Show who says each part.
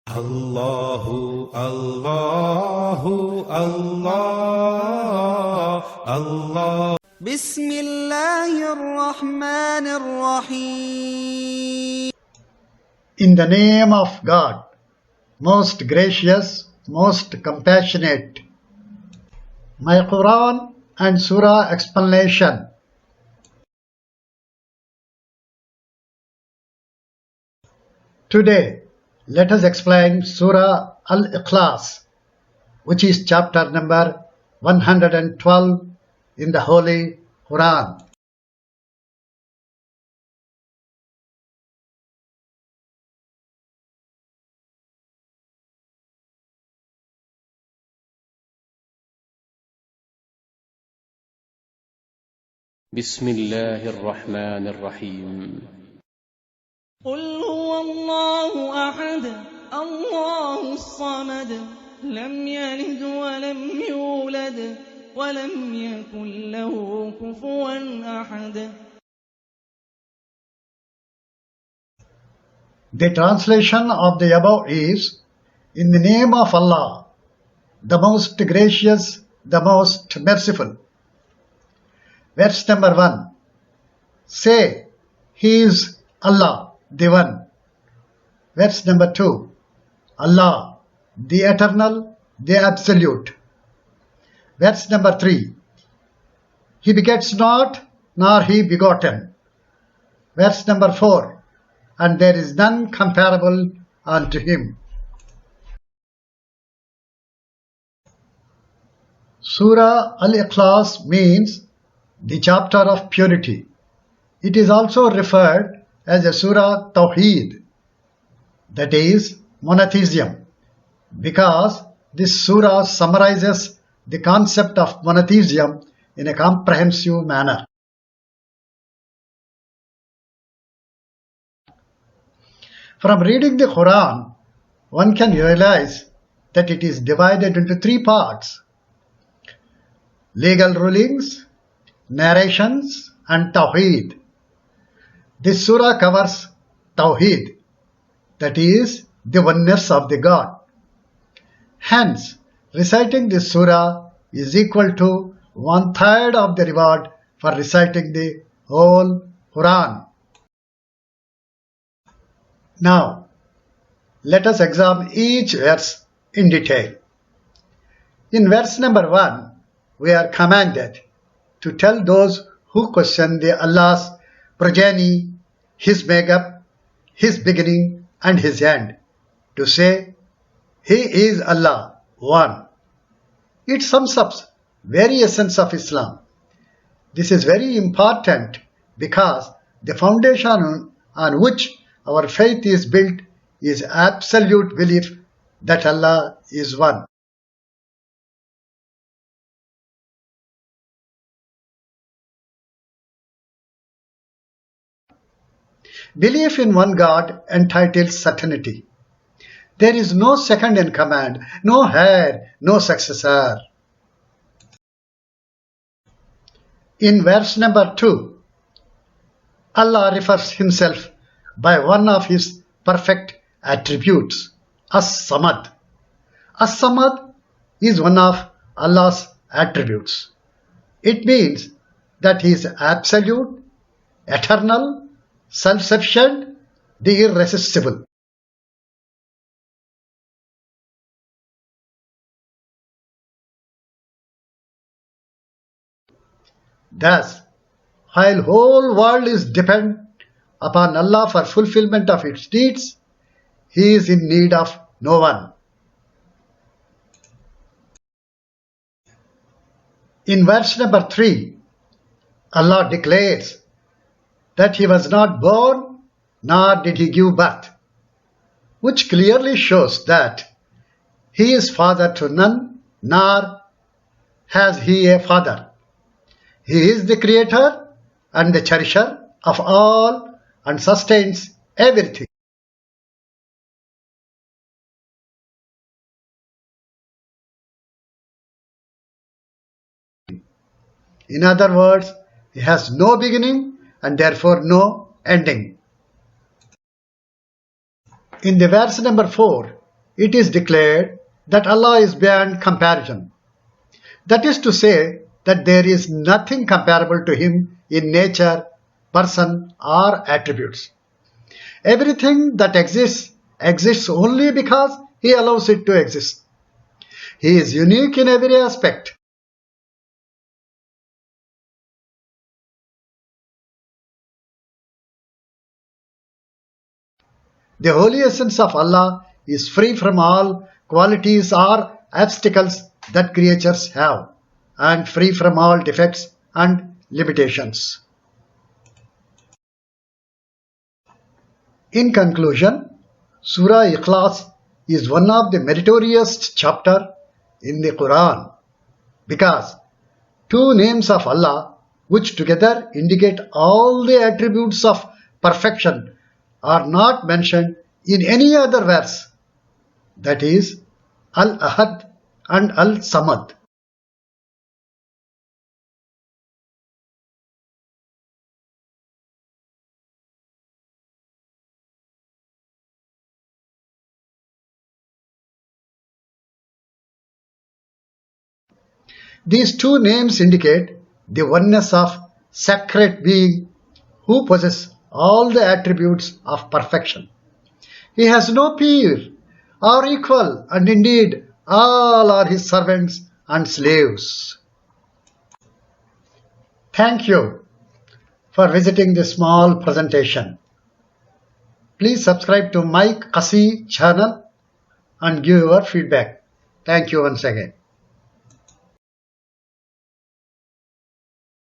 Speaker 1: Allahu, Allahu, Allah, Allah.
Speaker 2: Bismillahirrahmanirrahim.
Speaker 3: In the name of God, most gracious, most compassionate. My Qur'an and Surah explanation. Today, let us explain Surah Al Ikhlas, which is chapter number 112 in the Holy Qur'an.
Speaker 4: بسم الله الرحمن الرحيم
Speaker 5: قل هو الله أحد الله الصمد لم يلد ولم يولد ولم يكن له كفوا أحد.
Speaker 3: The translation of the above is, in the name of Allah, the most gracious, the most merciful. Verse number 1. Say, He is Allah, the One. Verse number 2. Allah, the Eternal, the Absolute. Verse number 3. He begets not, nor he begotten. Verse number 4. And there is none comparable unto him. Surah Al Ikhlas means the chapter of purity. It is also referred as a Surah of Tawheed, that is, Monotheism, because this surah summarizes the concept of monotheism in a comprehensive manner. From reading the Qur'an, one can realize that it is divided into three parts: legal rulings, narrations, and Tawheed. This surah covers Tawheed, that is, the oneness of the God. Hence, reciting this surah is equal to 1/3 of the reward for reciting the whole Qur'an. Now, let us examine each verse in detail. In verse number 1, we are commanded to tell those who question the Allah's progeny, His makeup, His beginning and His end, to say, He is Allah, one. It sums up very essence of Islam. This is very important because the foundation on which our faith is built is absolute belief that Allah is one. Belief in one God entitles certainty. There is no second in command, no heir, no successor. In verse number 2, Allah refers Himself by one of His perfect attributes, As-Samad. As-Samad is one of Allah's attributes. It means that He is absolute, eternal, self-sufficient, the irresistible. Thus, while whole world is dependent upon Allah for fulfillment of its needs, He is in need of no one. In verse number 3, Allah declares that He was not born, nor did He give birth, which clearly shows that He is father to none, nor has He a father. He is the creator and the cherisher of all and sustains everything. In other words, He has no beginning and therefore no ending. In the verse number 4, it is declared that Allah is beyond comparison. That is to say that there is nothing comparable to Him in nature, person or attributes. Everything that exists only because He allows it to exist. He is unique in every aspect. The holy essence of Allah is free from all qualities or obstacles that creatures have, and free from all defects and limitations. In conclusion, Surah Ikhlas is one of the meritorious chapters in the Qur'an because two names of Allah, which together indicate all the attributes of perfection, are not mentioned in any other verse, that is Al-Ahad and Al-Samad. These two names indicate the oneness of sacred being who possesses all the attributes of perfection. He has no peer or equal, and indeed all are His servants and slaves. Thank you for visiting this small presentation. Please subscribe to my Qasi channel and give your feedback. Thank you once again.